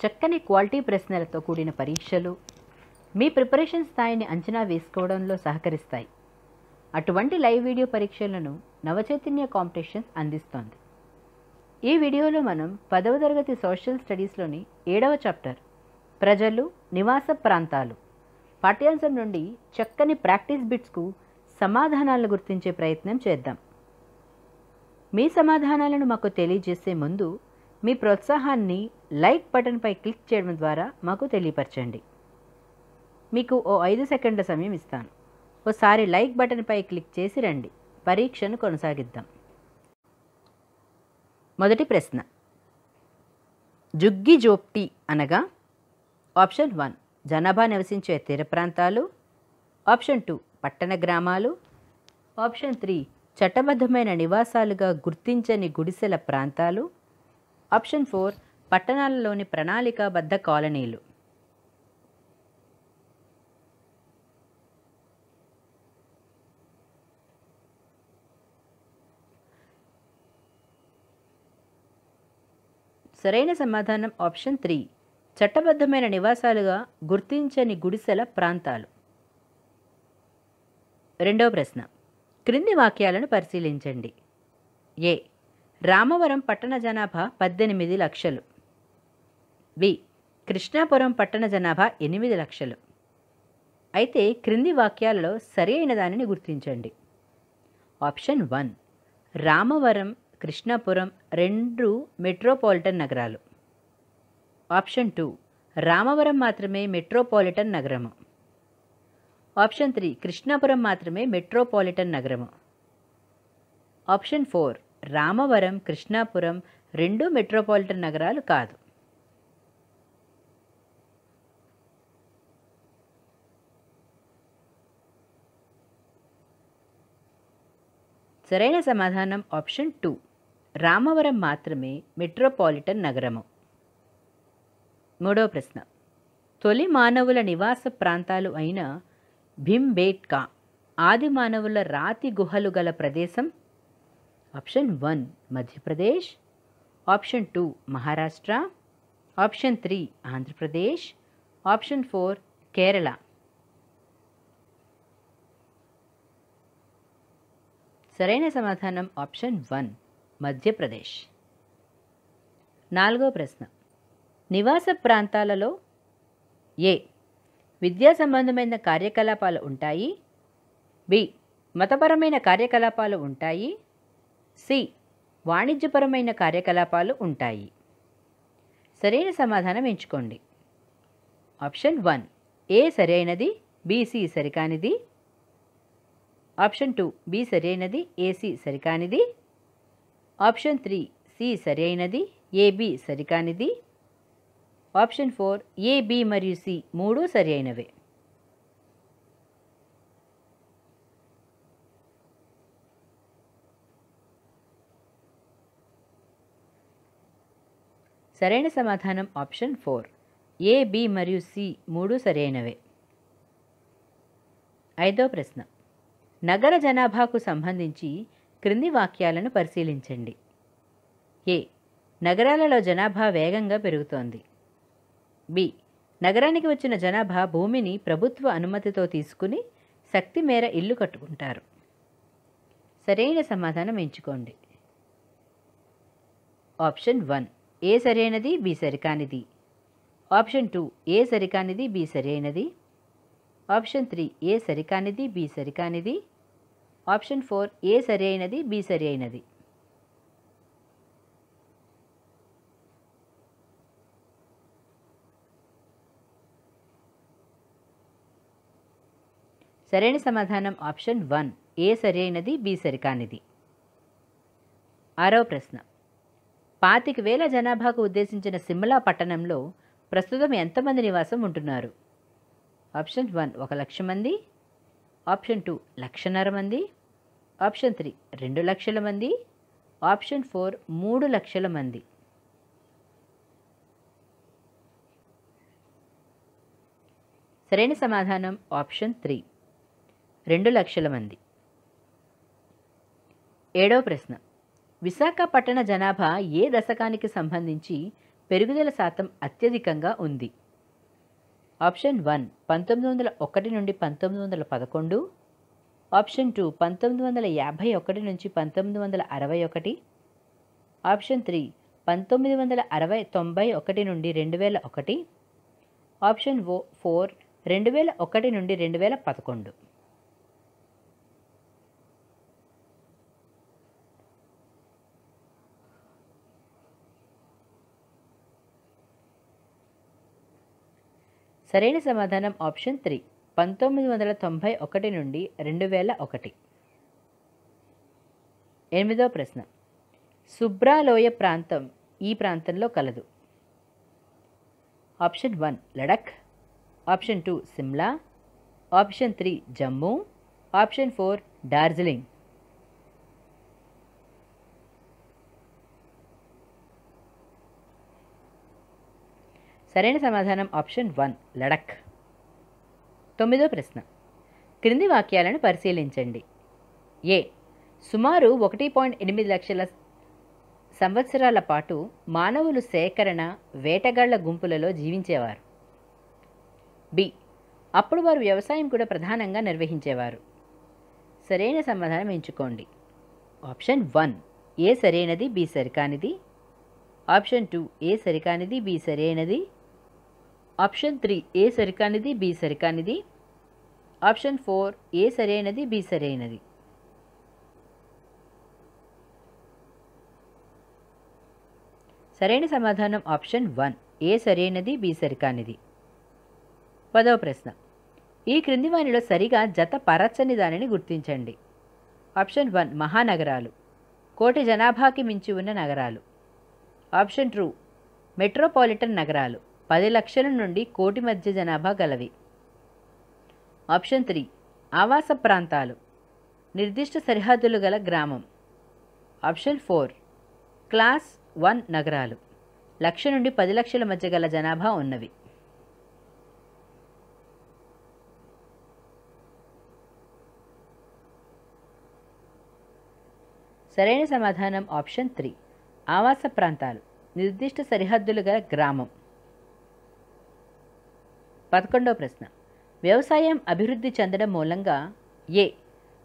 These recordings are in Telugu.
చక్కని క్వాలిటీ ప్రశ్నలతో కూడిన పరీక్షలు మీ ప్రిపరేషన్ స్థాయిని అంచనా వేసుకోవడంలో సహకరిస్తాయి. అటువంటి లైవ్ వీడియో పరీక్షలను నవచైతన్య కాంపిటీషన్స్ అందిస్తోంది. ఈ వీడియోలో మనం 10వ తరగతి సోషల్ స్టడీస్లోని 7వ చాప్టర్ ప్రజలు, నివాస ప్రాంతాలు పాఠ్యాంశం నుండి చక్కని ప్రాక్టీస్ బిట్స్కు సమాధానాలను గుర్తించే ప్రయత్నం చేద్దాం. మీ సమాధానాలను మాకు తెలియజేసే ముందు మీ ప్రోత్సాహాన్ని లైక్ బటన్పై క్లిక్ చేయడం ద్వారా మాకు తెలియపరచండి. మీకు 5 సెకండ్ల సమయం ఇస్తాను. ఓసారి లైక్ బటన్పై క్లిక్ చేసి రండి. పరీక్షను కొనసాగిద్దాం. మొదటి ప్రశ్న, జుగ్గి జోప్టి అనగా ఆప్షన్ 1 జనాభా నివసించే తీర ప్రాంతాలు, ఆప్షన్ 2 పట్టణ గ్రామాలు, ఆప్షన్ 3 చట్టబద్ధమైన నివాసాలుగా గుర్తించని గుడిసెల ప్రాంతాలు, ఆప్షన్ 4 పట్టణాలలోని ప్రణాళికాబద్ధ కాలనీలు. సరైన సమాధానం ఆప్షన్ 3 చట్టబద్ధమైన నివాసాలుగా గుర్తించని గుడిసెల ప్రాంతాలు. రెండవ ప్రశ్న, క్రింది వాక్యాలను పరిశీలించండి. ఏ రామవరం పట్టణ జనాభా 18 లక్షలు. బి కృష్ణాపురం పట్టణ జనాభా 8 లక్షలు. అయితే క్రింది వాక్యాలలో సరి అయిన దానిని గుర్తించండి. ఆప్షన్ 1 రామవరం, కృష్ణాపురం 2 మెట్రోపాలిటన్ నగరాలు. ఆప్షన్ 2 రామవరం మాత్రమే మెట్రోపాలిటన్ నగరము. ఆప్షన్ 3 కృష్ణాపురం మాత్రమే మెట్రోపాలిటన్ నగరము. ఆప్షన్ 4 రామవరం, కృష్ణాపురం 2 మెట్రోపాలిటన్ నగరాలు కాదు. సరైన సమాధానం ఆప్షన్ 2 రామవరం మాత్రమే మెట్రోపాలిటన్ నగరము. మూడవ ప్రశ్న, తొలి మానవుల నివాస ప్రాంతాలు అయిన భింబేట్కా ఆది మానవుల రాతి గుహలు గల ప్రదేశం. Option 1 Madhya Pradesh, option 2 Maharashtra, option 3 Andhra Pradesh, option 4 Kerala. సరైన సమాధానం ఆప్షన్ 1 మధ్యప్రదేశ్. నాలుగో ప్రశ్న, నివాస ప్రాంతాలలో ఏ విద్యా సంబంధమైన కార్యకలాపాలు ఉంటాయి, బి మతపరమైన కార్యకలాపాలు ఉంటాయి, సి వాణిజ్యపరమైన కార్యకలాపాలు ఉంటాయి. సరైన సమాధానం ఎంచుకోండి. ఆప్షన్ 1 ఏ సరైనది, బీసీ సరికానిది. ఆప్షన్ 2 బి సరైనది, ఏసీ సరికానిది. ఆప్షన్ 3 సి సరైనది, ఏబి సరికానిది. ఆప్షన్ 4 ఏ, బి మరియు సి 3 సరి అయినవే. సరైన సమాధానం ఆప్షన్ 4 ఏ, బి మరియు సి 3 సరి అయినవే. ఐదో ప్రశ్న, నగర జనాభాకు సంబంధించి క్రింది వాక్యాలను పరిశీలించండి. ఏ నగరాలలో జనాభా వేగంగా పెరుగుతోంది. బి నగరానికి వచ్చిన జనాభా భూమిని ప్రభుత్వ అనుమతితో తీసుకుని శక్తి మేర ఇల్లు కట్టుకుంటారు. సరైన సమాధానం ఎంచుకోండి. ఆప్షన్ 1 ఏ సరైనది, బి సరికానిది. ఆప్షన్ 2 ఏ సరికానిది, బి సరైనది. ఆప్షన్ 3 ఏ సరికానిది, బి సరికానిది. ఆప్షన్ 4 ఏ సరి అయినది, బి సరి అయినది. సరైన సమాధానం ఆప్షన్ 1 ఏ సరి అయినది, బి సరికానిది. ఆరవ ప్రశ్న, 25,000 జనాభాకు ఉద్దేశించిన సిమ్లా పట్టణంలో ప్రస్తుతం ఎంతమంది నివాసం ఉంటున్నారు. ఆప్షన్ 1 1,00,000 మంది, ఆప్షన్ 2 1,50,000 మంది, ఆప్షన్ 3 2,00,000 మంది, ఆప్షన్ 4 3,00,000 మంది. సరైన సమాధానం ఆప్షన్ 3 2,00,000 మంది. ఏడవ ప్రశ్న, విశాఖపట్టణ జనాభా ఏ దశకానికి సంబంధించి పెరుగుదల శాతం అత్యధికంగా ఉంది? ఆప్షన్ 1 1901 నుండి 1911, ఆప్షన్ 2 1951 నుంచి 1961, ఆప్షన్ 3 1991 నుండి 2001, ఆప్షన్ 4 2001 నుండి 2011. సరైన సమాధానం ఆప్షన్ 3 1991 నుండి 2001. 8వ ప్రశ్న. సుబ్రాలోయ ప్రాంతం ఈ ప్రాంతంలో కలదు? Option 1 Ladakh, option 2 Shimla, option 3 Jammu, option 4 Darjeeling. సరైన సమాధానం ఆప్షన్ 1 లడఖ్. 9వ ప్రశ్న. క్రింది వాక్యాలను పరిశీలించండి. ఏ సుమారు 1.8 లక్షల సంవత్సరాల పాటు మానవులు సేకరణ వేటగాళ్ల గుంపులలో జీవించేవారు. బి అప్పుడు వారు వ్యవసాయం కూడా ప్రధానంగా నిర్వహించేవారు. సరైన సమాధానం ఎంచుకోండి. ఆప్షన్ 1 ఏ సరైనది, బి సరికానిది, ఆప్షన్ 2 ఏ సరికానిది, బి సరైనది, ఆప్షన్ 3 ఏ సరికానిది, బి సరికానిది, ఆప్షన్ 4 ఏ సరైనది, బి సరైనది. సరైన సమాధానం ఆప్షన్ 1 ఏ సరైనది, బి సరికానిది. 10వ ప్రశ్న. ఈ క్రింది వానిలో సరిగా జత పరచని దానిని గుర్తించండి. ఆప్షన్ 1 మహానగరాలు, కోటి జనాభాకి మించి ఉన్న నగరాలు. ఆప్షన్ 2 మెట్రోపాలిటన్ నగరాలు, 10 లక్షల నుండి కోటి మధ్య జనాభా గలవి. ఆప్షన్ 3 ఆవాస ప్రాంతాలు, నిర్దిష్ట సరిహద్దులు గల గ్రామం. ఆప్షన్ 4 క్లాస్ 1 నగరాలు, 1,00,000 నుండి 10 లక్షల మధ్య గల జనాభా ఉన్నవి. సరైన సమాధానం ఆప్షన్ 3 ఆవాస ప్రాంతాలు, నిర్దిష్ట సరిహద్దులు గల గ్రామం. 11వ ప్రశ్న. వ్యవసాయం అభివృద్ధి చెందడం మూలంగా ఏ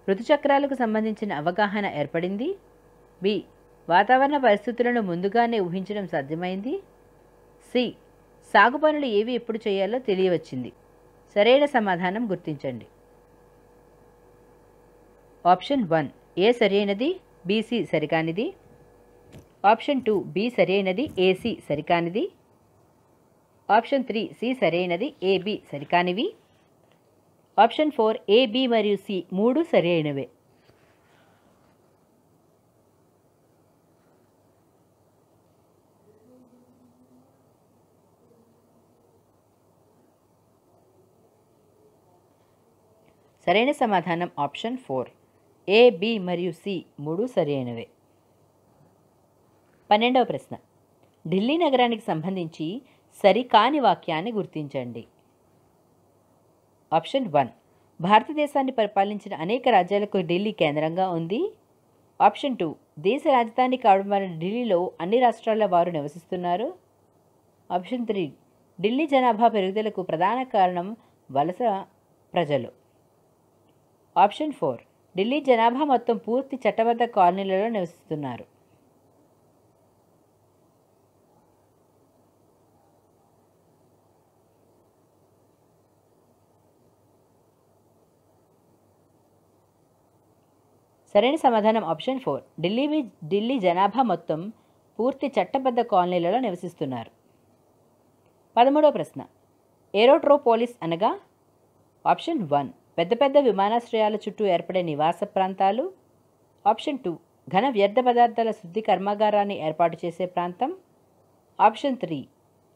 ఋతుచక్రాలకు సంబంధించిన అవగాహన ఏర్పడింది, బి వాతావరణ పరిస్థితులను ముందుగానే ఊహించడం సాధ్యమైంది, సి సాగు పనులు ఏవి ఎప్పుడు చేయాలో తెలియవచ్చింది. సరైన సమాధానం గుర్తించండి. ఆప్షన్ 1 ఏ సరైనది, బీసీ సరికానిది, ఆప్షన్ 2 బి సరైనది, ఏసీ సరికానిది, ఆప్షన్ 3 సి సరైనది, ఏబి సరికానివి, ఆప్షన్ 4 ఏబి మరియు సి 3 సరైనవే. సరైన సమాధానం ఆప్షన్ 4 ఏ, బి మరియు సి 3 సరైనవే. 12వ ప్రశ్న. ఢిల్లీ నగరానికి సంబంధించి సరికాని వాక్యాన్ని గుర్తించండి. ఆప్షన్ 1 భారతదేశాన్ని పరిపాలించిన అనేక రాజ్యాలకు ఢిల్లీ కేంద్రంగా ఉంది. ఆప్షన్ 2 దేశ రాజధాని కావడం వలన ఢిల్లీలో అన్ని రాష్ట్రాల వారు నివసిస్తున్నారు. ఆప్షన్ 3 ఢిల్లీ జనాభా పెరుగుదలకు ప్రధాన కారణం వలస ప్రజలు. ఆప్షన్ 4 ఢిల్లీ జనాభా మొత్తం పూర్తి చట్టబద్ధ కాలనీలలో నివసిస్తున్నారు. సరైన సమాధానం ఆప్షన్ 4 ఢిల్లీ జనాభా మొత్తం పూర్తి చట్టబద్ధ కాలనీలలో నివసిస్తున్నారు. 13వ ప్రశ్న. ఏరోట్రోపోలిస్ అనగా? ఆప్షన్ 1 పెద్ద పెద్ద విమానాశ్రయాల చుట్టూ ఏర్పడే నివాస ప్రాంతాలు. ఆప్షన్ 2 ఘన వ్యర్థ పదార్థాల శుద్ధి కర్మాగారాన్ని ఏర్పాటు చేసే ప్రాంతం. ఆప్షన్ 3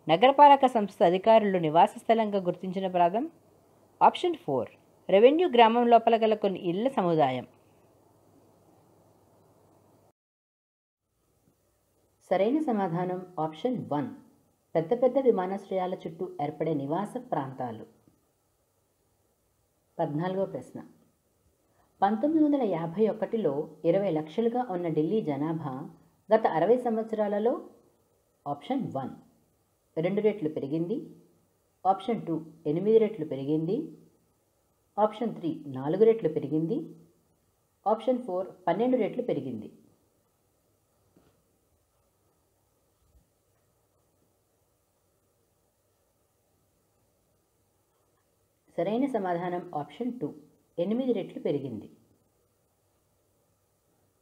నగరపాలక సంస్థ అధికారులు నివాస స్థలంగా గుర్తించిన ప్రాంతం. ఆప్షన్ 4 రెవెన్యూ గ్రామం లోపల గల కొన్ని ఇళ్ల సముదాయం. సరైన సమాధానం ఆప్షన్ 1 పెద్ద పెద్ద విమానాశ్రయాల చుట్టూ ఏర్పడే నివాస ప్రాంతాలు. 14వ ప్రశ్న. 1951లో 20 లక్షలుగా ఉన్న ఢిల్లీ జనాభా గత 60 సంవత్సరాలలో ఆప్షన్ 1 2 రెట్లు పెరిగింది. ఆప్షన్ 2 8 రెట్లు పెరిగింది. ఆప్షన్ 3 4 రెట్లు పెరిగింది. ఆప్షన్ 4 12 రెట్లు పెరిగింది. సరైన సమాధానం ఆప్షన్ 2 8 రెట్లు పెరిగింది.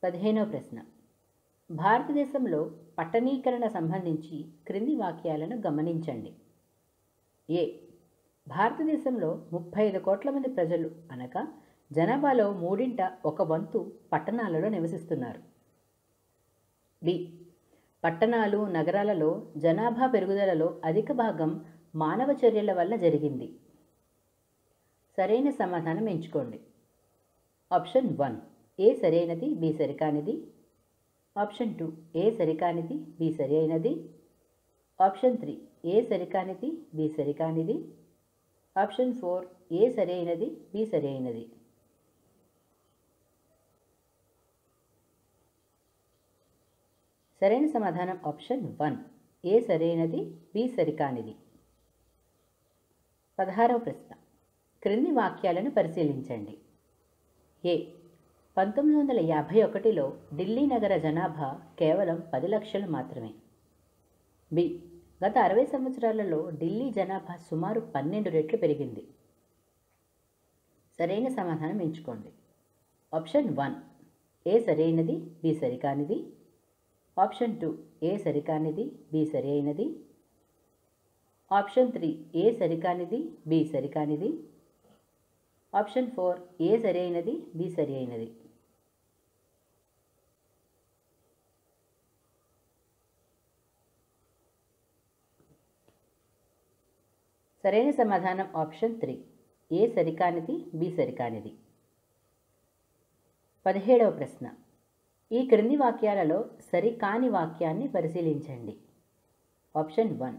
15వ ప్రశ్న. భారతదేశంలో పట్టణీకరణ సంబంధించి క్రింది వాక్యాలను గమనించండి. ఏ. భారతదేశంలో 35 కోట్ల మంది ప్రజలు అనగా జనాభాలో 1/3 పట్టణాలలో నివసిస్తున్నారు. బి. పట్టణాలు నగరాలలో జనాభా పెరుగుదలలో అధిక భాగం మానవ చర్యల వల్ల జరిగింది. సరైన సమాధానం ఎంచుకోండి. ఆప్షన్ 1 ఏ సరైనది, బి సరికానిది. ఆప్షన్ 2 ఏ సరికానిది, బి సరి అయినది. ఆప్షన్ 3 ఏ సరికానిది, బి సరికానిది. ఆప్షన్ 4 ఏ సరి అయినది, బి సరి అయినది. సరైన సమాధానం ఆప్షన్ 1 ఏ సరైనది, బి సరికానిది. 16వ ప్రశ్న. క్రింది వాక్యాలను పరిశీలించండి. ఏ. 1951లో ఢిల్లీ నగర జనాభా కేవలం 10 లక్షలు మాత్రమే. బి. గత 60 సంవత్సరాలలో ఢిల్లీ జనాభా సుమారు 12 రెట్లు పెరిగింది. సరైన సమాధానం ఎంచుకోండి. ఆప్షన్ 1 ఏ సరైనది, బి సరికానిది. ఆప్షన్ 2 ఏ సరికానిది, బి సరి అయినది. ఆప్షన్ 3 ఏ సరికానిది, బి సరికానిది. ఆప్షన్ 4 ఏ సరి అయినది, బి సరి అయినది. సరైన సమాధానం ఆప్షన్ 3 ఏ సరికానిది, బి సరికానిది. 17వ ప్రశ్న. ఈ క్రింది వాక్యాలలో సరికాని వాక్యాన్ని పరిశీలించండి. ఆప్షన్ 1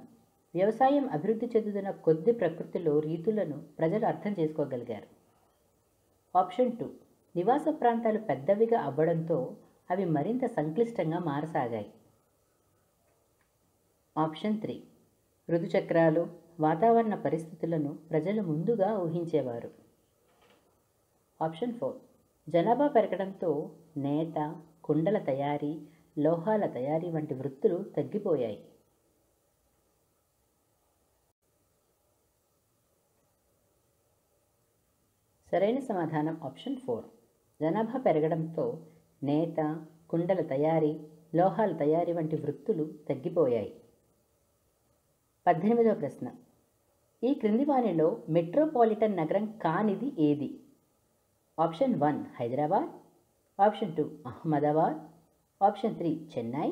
వ్యవసాయం అభివృద్ధి చెందుతున్న కొద్ది ప్రకృతిలో రీతులను ప్రజలు అర్థం చేసుకోగలిగారు. ఆప్షన్ 2 నివాస ప్రాంతాలు పెద్దవిగా అవ్వడంతో అవి మరింత సంక్లిష్టంగా మారసాగాయి. ఆప్షన్ 3 ఋతుచక్రాలు, వాతావరణ పరిస్థితులను ప్రజలు ముందుగా ఊహించేవారు. ఆప్షన్ 4 జనాభా పెరగడంతో నేత, కుండల తయారీ, లోహాల తయారీ వంటి వృత్తులు తగ్గిపోయాయి. సరైన సమాధానం ఆప్షన్ 4 జనాభా పెరగడంతో నేత, కుండల తయారీ, లోహాల తయారీ వంటి వృత్తులు తగ్గిపోయాయి. 18వ ప్రశ్న. ఈ క్రింది వానిలో మెట్రోపాలిటన్ నగరం కానిది ఏది? Option 1 Hyderabad. Option 2 Ahmedabad. Option 3 Chennai.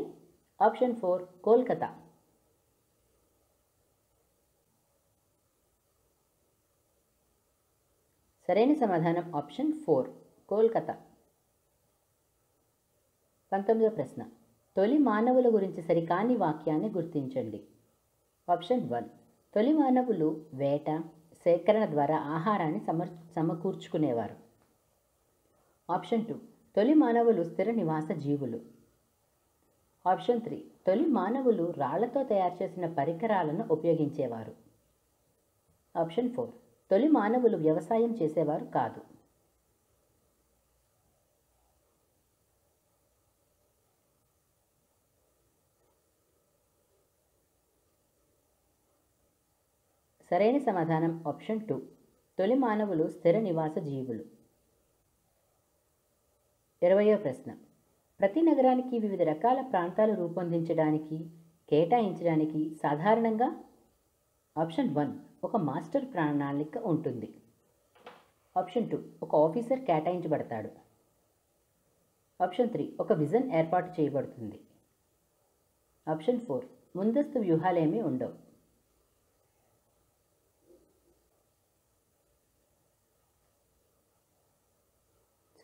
Option 4 Kolkata. సరైన సమాధానం ఆప్షన్ 4 కోల్కతా. 19వ ప్రశ్న. తొలి మానవుల గురించి సరికాని వాక్యాన్ని గుర్తించండి. ఆప్షన్ 1 తొలి మానవులు వేట, సేకరణ ద్వారా ఆహారాన్ని సమకూర్చుకునేవారు. ఆప్షన్ 2 తొలి మానవులు స్థిర నివాస జీవులు. ఆప్షన్ 3 తొలి మానవులు రాళ్లతో తయారు చేసిన పరికరాలను ఉపయోగించేవారు. ఆప్షన్ 4 తొలి మానవులు వ్యవసాయం చేసేవారు కాదు. సరైన సమాధానం ఆప్షన్ 2 తొలి మానవులు స్థిర నివాస జీవులు. 20వ ప్రశ్న. ప్రతి నగరానికి వివిధ రకాల ప్రాంతాలు రూపొందించడానికి, కేటాయించడానికి సాధారణంగా ఆప్షన్ 1 ఒక మాస్టర్ ప్రణాళిక ఉంటుంది. ఆప్షన్ 2 ఒక ఆఫీసర్ కేటాయించబడతాడు. ఆప్షన్ 3 ఒక విజన్ ఏర్పాటు చేయబడుతుంది. ఆప్షన్ 4 ముందస్తు వ్యూహాలేమీ ఉండవు.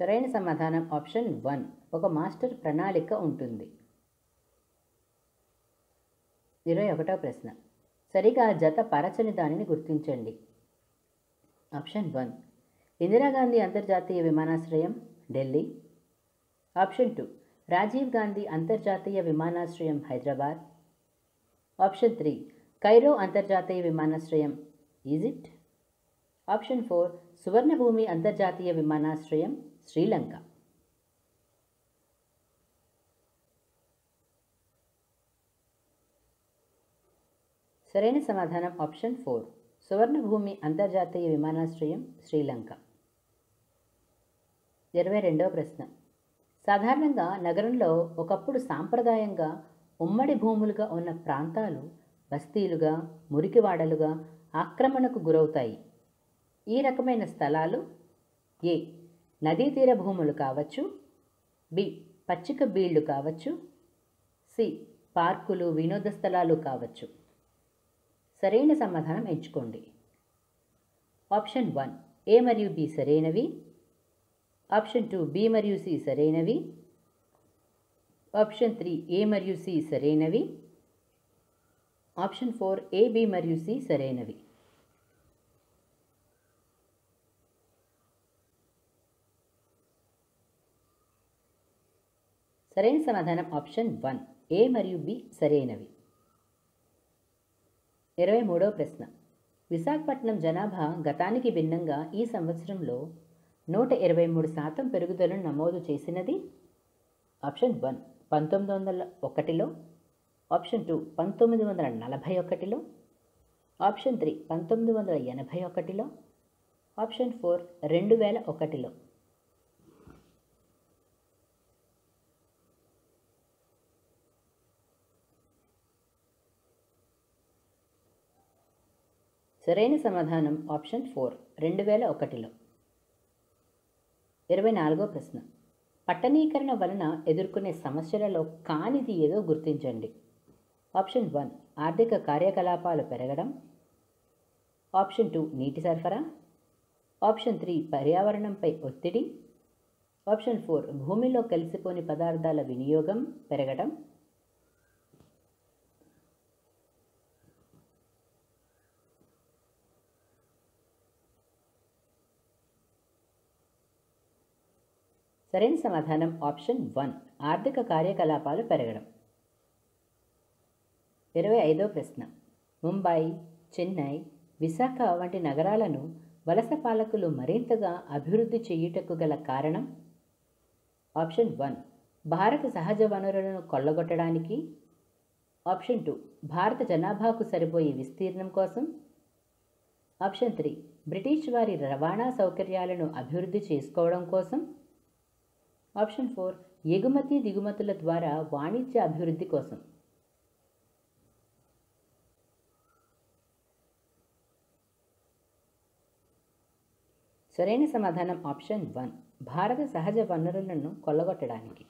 సరైన సమాధానం ఆప్షన్ 1 ఒక మాస్టర్ ప్రణాళిక ఉంటుంది. 21వ ప్రశ్న. సరిగా జత పరచని దానిని గుర్తించండి. ఆప్షన్ 1 ఇందిరాగాంధీ అంతర్జాతీయ విమానాశ్రయం ఢిల్లీ. ఆప్షన్ 2 రాజీవ్ గాంధీ అంతర్జాతీయ విమానాశ్రయం హైదరాబాద్. ఆప్షన్ 3 కైరో అంతర్జాతీయ విమానాశ్రయం, ఈజిప్ట్. ఆప్షన్ 4 సువర్ణభూమి అంతర్జాతీయ విమానాశ్రయం, శ్రీలంక. సరైన సమాధానం ఆప్షన్ 4 సువర్ణభూమి అంతర్జాతీయ విమానాశ్రయం, శ్రీలంక. 22వ ప్రశ్న. సాధారణంగా నగరంలో ఒకప్పుడు సాంప్రదాయంగా ఉమ్మడి భూములుగా ఉన్న ప్రాంతాలు బస్తీలుగా, మురికివాడలుగా ఆక్రమణకు గురవుతాయి. ఈ రకమైన స్థలాలు ఏ నదీ తీర భూములు కావచ్చు, బి పచ్చిక బీళ్లు కావచ్చు, సి పార్కులు, వినోద స్థలాలు కావచ్చు. సరైన సమాధానం ఎంచుకోండి. ఆప్షన్ 1 ఏ మరియు బి సరైనవి. ఆప్షన్ 2 బి మరియు సి సరైనవి. ఆప్షన్ 3 ఏ మరియు సి సరైనవి. ఆప్షన్ 4 ఏ, బి మరియు సి సరైనవి. సరైన సమాధానం ఆప్షన్ 1 ఏ మరియు బి సరైనవి. 23వ ప్రశ్న. విశాఖపట్నం జనాభా గతానికి భిన్నంగా ఈ సంవత్సరంలో 123% పెరుగుదలను నమోదు చేసినది. ఆప్షన్ 1 1901లో, ఆప్షన్ 2 1941లో, ఆప్షన్ 3 1981లో, ఆప్షన్ 4 2001లో. సరైన సమాధానం ఆప్షన్ 4 2001లో. 24వ ప్రశ్న. పట్టణీకరణ వలన ఎదుర్కొనే సమస్యలలో కానిది ఏదో గుర్తించండి. ఆప్షన్ 1 ఆర్థిక కార్యకలాపాలు పెరగడం, ఆప్షన్ 2 నీటి సరఫరా, ఆప్షన్ 3 పర్యావరణంపై ఒత్తిడి, ఆప్షన్ 4 భూమిలో కలిసిపోని పదార్థాల వినియోగం పెరగడం. సరైన సమాధానం ఆప్షన్ 1 ఆర్థిక కార్యకలాపాలు పెరగడం. 25వ ప్రశ్న. ముంబై, చెన్నై, విశాఖ వంటి నగరాలను వలస పాలకులు మరింతగా అభివృద్ధి చేయుటకు గల కారణం. ఆప్షన్ 1 భారత సహజ వనరులను కొల్లగొట్టడానికి, ఆప్షన్ 2 భారత జనాభాకు సరిపోయే విస్తీర్ణం కోసం, ఆప్షన్ 3 బ్రిటిష్ వారి రవాణా సౌకర్యాలను అభివృద్ధి చేసుకోవడం కోసం, ఆప్షన్ 4 ఎగుమతి దిగుమతుల ద్వారా వాణిజ్య అభివృద్ధి కోసం. సరైన సమాధానం ఆప్షన్ 1 భారత సహజ వనరులను కొల్లగొట్టడానికి.